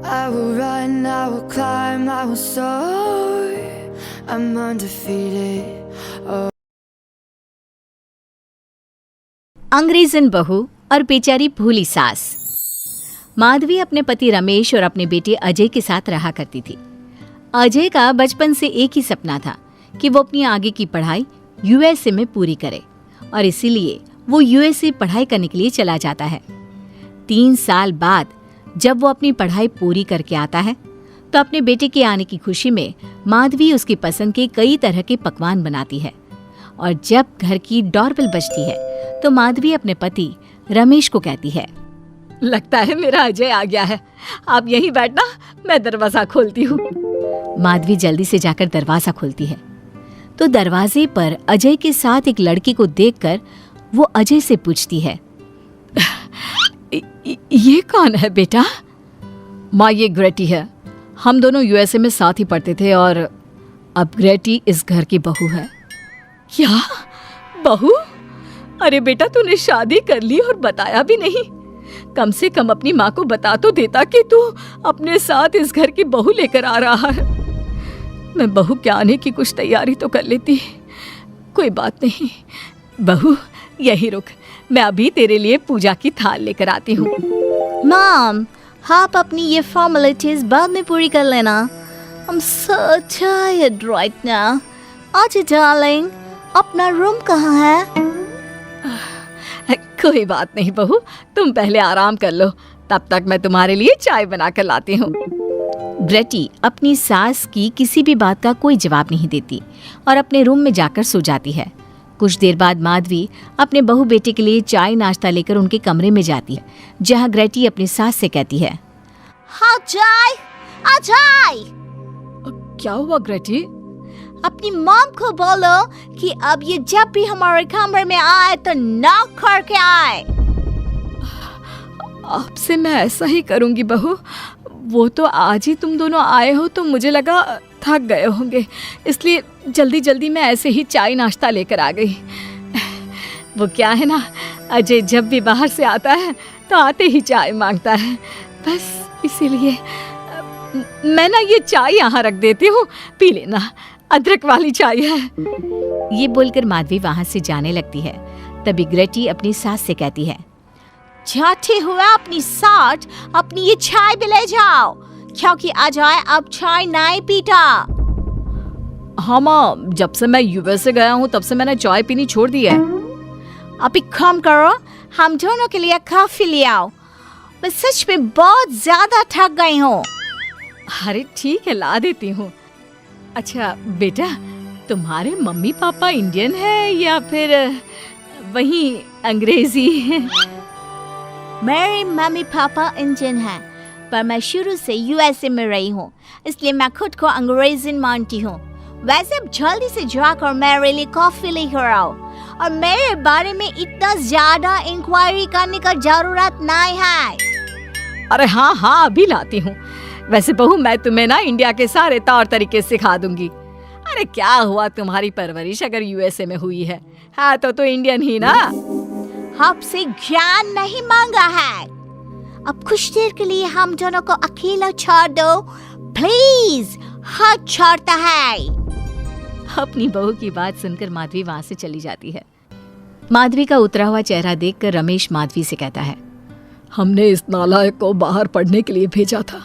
I will run, I will climb, I will soar. I'm undefeated. Oh. अंग्रेजन बहू और बेचारी भूली सास। माधवी अपने पति रमेश और अपने बेटे अजय के साथ रहा करती थी। अजय का बचपन से एक ही सपना था कि वो अपनी आगे की पढ़ाई यूएसए में पूरी करे और इसीलिए वो यूएसए पढ़ाई करने के लिए चला जाता है। 3 साल बाद जब वो अपनी पढ़ाई पूरी करके आता है तो अपने बेटे के आने की खुशी में माधवी उसकी पसंद के कई तरह के पकवान बनाती है और जब घर की डोरबेल बजती है तो माधवी अपने पति रमेश को कहती है, लगता है मेरा अजय आ गया है, आप यहीं बैठना, मैं दरवाजा खोलती हूँ। माधवी जल्दी से जाकर दरवाजा खोलती है तो दरवाजे पर अजय के साथ एक लड़की को देखकर वो अजय से पूछती है, ये कौन है बेटा? माँ, ये ग्रेटी है, हम दोनों यूएसए में साथ ही पढ़ते थे और अब ग्रेटी इस घर की बहू है। क्या बहू? अरे बेटा, तूने शादी कर ली और बताया भी नहीं। कम से कम अपनी माँ को बता तो देता कि तू अपने साथ इस घर की बहू लेकर आ रहा है। मैं बहू के आने की कुछ तैयारी तो कर लेती। कोई बात नहीं बहू, यही रुक, मैं अभी तेरे लिए पूजा की थाल लेकर आती हूँ। मॉम, आप अपनी ये फॉर्मेलिटीज बाद में पूरी कर लेना। I'm so tired right now. आजा डार्लिंग, अपना रूम कहाँ है? कोई बात नहीं बहू, तुम पहले आराम कर लो, तब तक मैं तुम्हारे लिए चाय बना कर लाती हूँ। ग्रेटी अपनी सास की किसी भी बात का कोई जवाब नहीं देती और अपने रूम में जाकर सो जाती है। कुछ देर बाद माधवी अपने बहू बेटे के लिए चाय नाश्ता लेकर उनके कमरे में जाती है, जहाँ ग्रेटी अपनी सास से कहती है, हाँ चाय, आ चाय। क्या हुआ ग्रेटी? अपनी मॉम को बोलो कि अब ये जब भी हमारे कमरे में आए तो नॉक करके आए। आपसे मैं ऐसा ही करूंगी बहू। वो तो आज ही तुम दोनों आए हो तो मुझे लगा थक गए होंगे, इसलिए जल्दी जल्दी मैं ऐसे ही चाय नाश्ता लेकर आ गई। वो क्या है ना, अजय जब भी बाहर से आता है तो आते ही चाय मांगता है, बस इसीलिए मैं ना ये चाय यहाँ रख देती हूँ, पी लेना, अदरक वाली चाय है। ये बोलकर माधवी वहाँ से जाने लगती है। तभी ग्रेटी अपनी सास से कहती है, जाते हुए अपनी साथ अपनी ये चाय भी ले जाओ, क्योंकि अजय अब चाय नहीं पीता। हाँ माँ, जब से मैं यूएसए गया हूँ तब से मैंने चाय पीनी छोड़ दी है। अब एक काम करो, हम दोनों के लिए कॉफी ले आओ, मैं सच में बहुत ज्यादा थक गई हूँ। अरे ठीक है, ला देती हूँ। अच्छा बेटा, तुम्हारे मम्मी पापा इंडियन है या फिर वही अंग्रेजी है? मेरे मम्मी पापा इंडियन हैं, पर मैं शुरू से यूएसए में रही हूँ, इसलिए मैं खुद को अंग्रेजन मानती हूँ। वैसे अब जल्दी से जाकर मेरे लिए कॉफी लेकर आओ और मेरे बारे में इतना ज्यादा इंक्वायरी करने का जरूरत नहीं है। अरे हाँ हाँ, अभी लाती हूँ। वैसे बहू, मैं तुम्हें ना इंडिया के सारे तौर तरीके सिखा दूंगी। अरे क्या हुआ, तुम्हारी परवरिश अगर यूएसए में हुई है हाँ तो इंडियन ही ना। आपसे ज्ञान नहीं मांगा है, अब कुछ देर के लिए हम दोनों को अकेला छोड़ दो प्लीज, हाथ छोड़ता है। अपनी बहू की बात सुनकर माधवी वहां से चली जाती है। माधवी का उतरा हुआ चेहरा देखकर रमेश माधवी से कहता है, हमने इस नालायक को बाहर पढ़ने के लिए भेजा था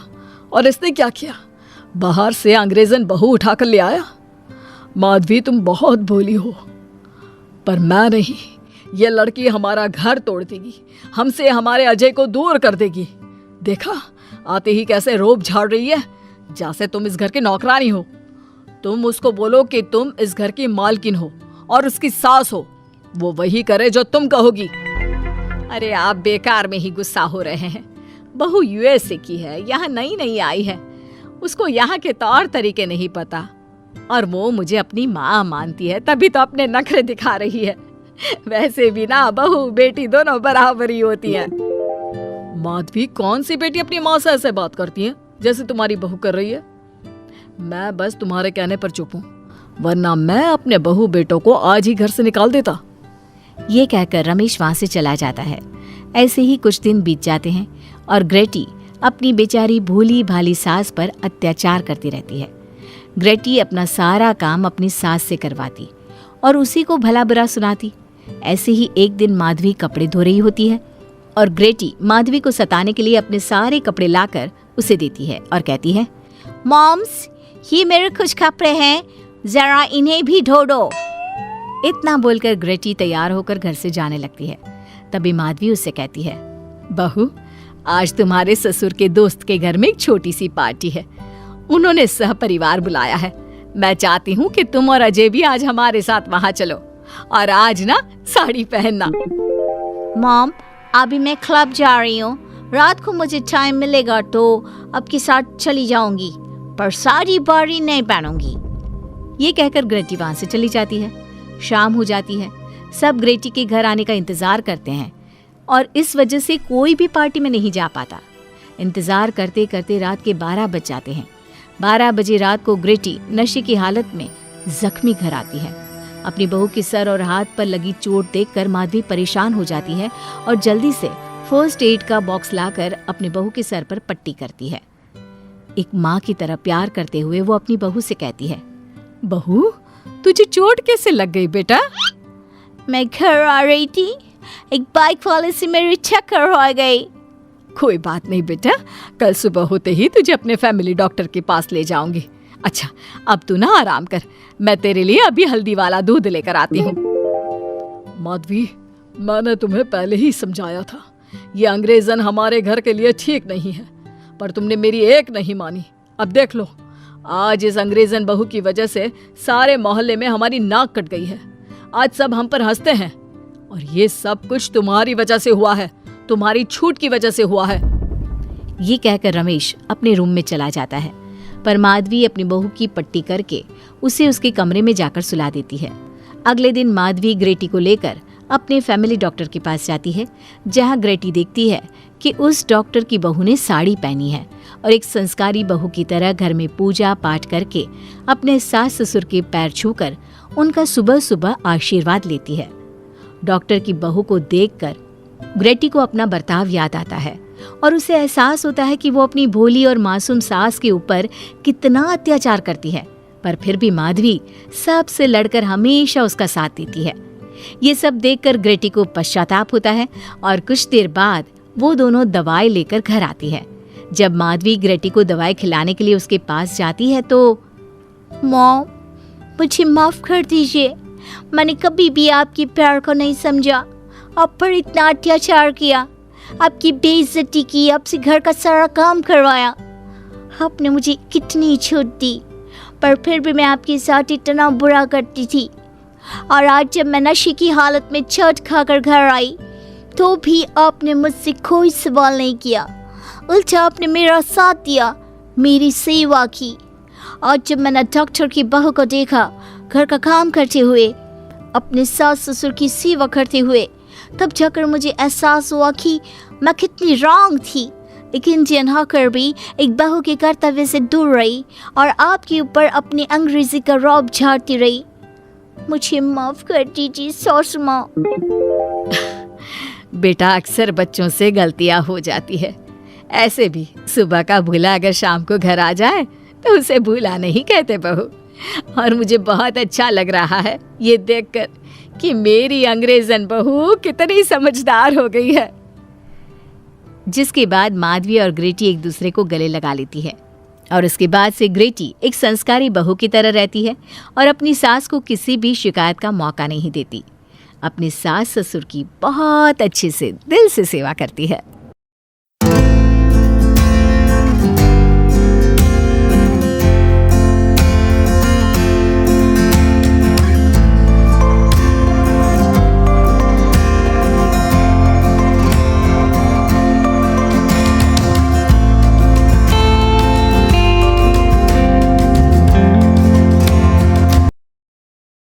और इसने क्या किया, बाहर से अंग्रेजन बहू उठाकर ले आया। माधवी, तुम बहुत भोली हो, पर मैं नहीं, ये लड़की हमारा घर तोड़ देगी, हमसे हमारे अजय को दूर कर देगी। देखा आते ही कैसे रोब झाड़ रही है, जैसे तुम इस घर की नौकरानी हो। तुम उसको बोलो कि तुम इस घर की मालकिन हो और उसकी सास हो, वो वही करे जो तुम कहोगी। अरे आप बेकार में ही गुस्सा हो रहे हैं, बहू यूएसए की है, यहाँ नई नई आई है, उसको यहाँ के तौर तरीके नहीं पता और वो मुझे अपनी माँ मानती है, तभी तो अपने नखरे दिखा रही है। वैसे भी ना बहू बेटी दोनों बराबर ही होती हैं। माधवी, कौन सी बेटी अपनी माँ से ऐसे बात करती है जैसे तुम्हारी बहू कर रही है? मैं बस तुम्हारे कहने पर चुप हूँ, वरना मैं अपने बहू बेटों को आज ही घर से निकाल देता। ये कहकर रमेश वहां से चला जाता है। ऐसे ही कुछ दिन बीत जाते हैं और ग्रेटी अपनी बेचारी भोली भाली सास पर अत्याचार करती रहती है। ग्रेटी अपना सारा काम अपनी सास से करवाती और उसी को भला बुरा सुनाती। ऐसे ही एक दिन माधवी कपड़े धो रही होती है और ग्रेटी माधवी को सताने के लिए अपने सारे कपड़े लाकर उसे देती है और कहती है, मॉम्स, ये मेरे कुछ कपड़े हैं, जरा इन्हें भी धो दो। इतना बोलकर ग्रेटी तैयार होकर घर से जाने लगती है। तभी माधवी उससे कहती है, बहू, आज तुम्हारे ससुर के दोस्त के घर में एक छोटी सी पार्टी है। उन्होंने सह परिवार बुलाया है। मैं चाहती हूँ कि तुम और अजय भी आज हमारे साथ वहाँ चलो और आज ना साड़ी पहनना। मॉम, अभी मैं क्लब जा रही हूँ, रात को मुझे टाइम मिलेगा तो आपके साथ चली जाऊंगी, पर साड़ी बारी नहीं पहनूंगी। ये कहकर ग्रेटी वहाँ से चली जाती है। शाम हो जाती है। सब ग्रेटी के घर आने का इंतजार करते हैं और इस वजह से कोई भी पार्टी में नहीं जा पाता। इंतजार करते करते रात के 12 बज जाते हैं। 12 बजे रात को ग्रेटी नशे की हालत में जख्मी घर आती है। अपनी बहू के सर और हाथ पर लगी चोट देखकर माधवी परेशान हो जाती है और जल्दी से फर्स्ट एड का बॉक्स लाकर अपनी बहू के सर पर पट्टी करती है। एक माँ की तरह प्यार करते हुए वो अपनी बहू से कहती है, बहू, तुझे चोट कैसे लग गई बेटा? मैं घर आ रही थी, एक बाइक वाले से मेरी टक्कर हो गई। कोई बात नहीं बेटा, कल सुबह होते ही तुझे अपने फैमिली डॉक्टर के पास ले जाऊंगी। अच्छा, अब तू ना आराम कर, मैं तेरे लिए अभी हल्दी वाला दूध लेकर आती हूँ। माधवी, मैंने तुम्हें पहले ही समझाया था, ये अंग्रेजन हमारे घर के लिए ठीक नहीं है, पर तुमने मेरी एक नहीं मानी। अब देख लो, आज इस अंग्रेजन बहू की वजह से सारे मोहल्ले में हमारी नाक कट गई है। आज सब हम पर हंसते हैं और ये सब कुछ तुम्हारी वजह से हुआ है, तुम्हारी छूट की वजह से हुआ है। ये कहकर रमेश अपने रूम में चला जाता है, पर माधवी अपनी बहू की पट्टी करके उसे उसके कमरे में जाकर सुला देती है। अगले दिन माधवी ग्रेटी को लेकर अपने फैमिली डॉक्टर के पास जाती है, जहां ग्रेटी देखती है कि उस डॉक्टर की बहू ने साड़ी पहनी है और एक संस्कारी बहू की तरह घर में पूजा पाठ करके अपने सास ससुर के पैर छूकर उनका सुबह सुबह आशीर्वाद लेती है। डॉक्टर की बहू को देखकर ग्रेटी को अपना बर्ताव याद आता है और उसे एहसास होता है कि वो अपनी भोली और मासूम सास के ऊपर कितना अत्याचार करती है, पर फिर भी माधवी सबसे लड़कर हमेशा उसका साथ देती है। ये सब देखकर ग्रेटी को पश्चाताप होता है और कुछ देर बाद वो दोनों दवाई लेकर घर आती है। जब माधवी ग्रेटी को दवाई खिलाने के लिए उसके पास जाती है तो, मॉम, मुझे माफ कर दीजिए, मैंने कभी भी आपके प्यार को नहीं समझा, आप पर इतना अत्याचार किया, आपकी बेइज्जती की, आपसे घर का सारा काम करवाया। आपने मुझे कितनी छूट दी, पर फिर भी मैं आपके साथ इतना बुरा करती थी। और आज जब मैं नशे की हालत में चोट खाकर घर आई तो भी आपने मुझसे कोई सवाल नहीं किया, उल्टा आपने मेरा साथ दिया, मेरी सेवा की। और जब मैंने डॉक्टर की बहू को देखा घर का काम करते हुए, अपने सास ससुर की सेवा करते हुए, तब जाकर मुझे एहसास हुआ कि मैं कितनी रॉन्ग थी। एक इंडियन होकर भी एक बहू के कर्तव्य से दूर रही और आपके ऊपर अपनी अंग्रेजी का रौब झाड़ती रही। मुझे माफ कर दीजिए सासू माँ। बेटा, अक्सर बच्चों से गलतियां हो जाती है। ऐसे भी सुबह का भूला अगर शाम को घर आ जाए तो उसे भूला नहीं कहते बहू। और मुझे बहुत अच्छा लग रहा है ये देखकर कि मेरी अंग्रेजन बहू कितनी समझदार हो गई है। जिसके बाद माधवी और ग्रेटी एक दूसरे को गले लगा लेती है और उसके बाद से ग्रेटी एक संस्कारी बहू की तरह रहती है और अपनी सास को किसी भी शिकायत का मौका नहीं देती। अपनी सास ससुर की बहुत अच्छे से दिल से सेवा करती है।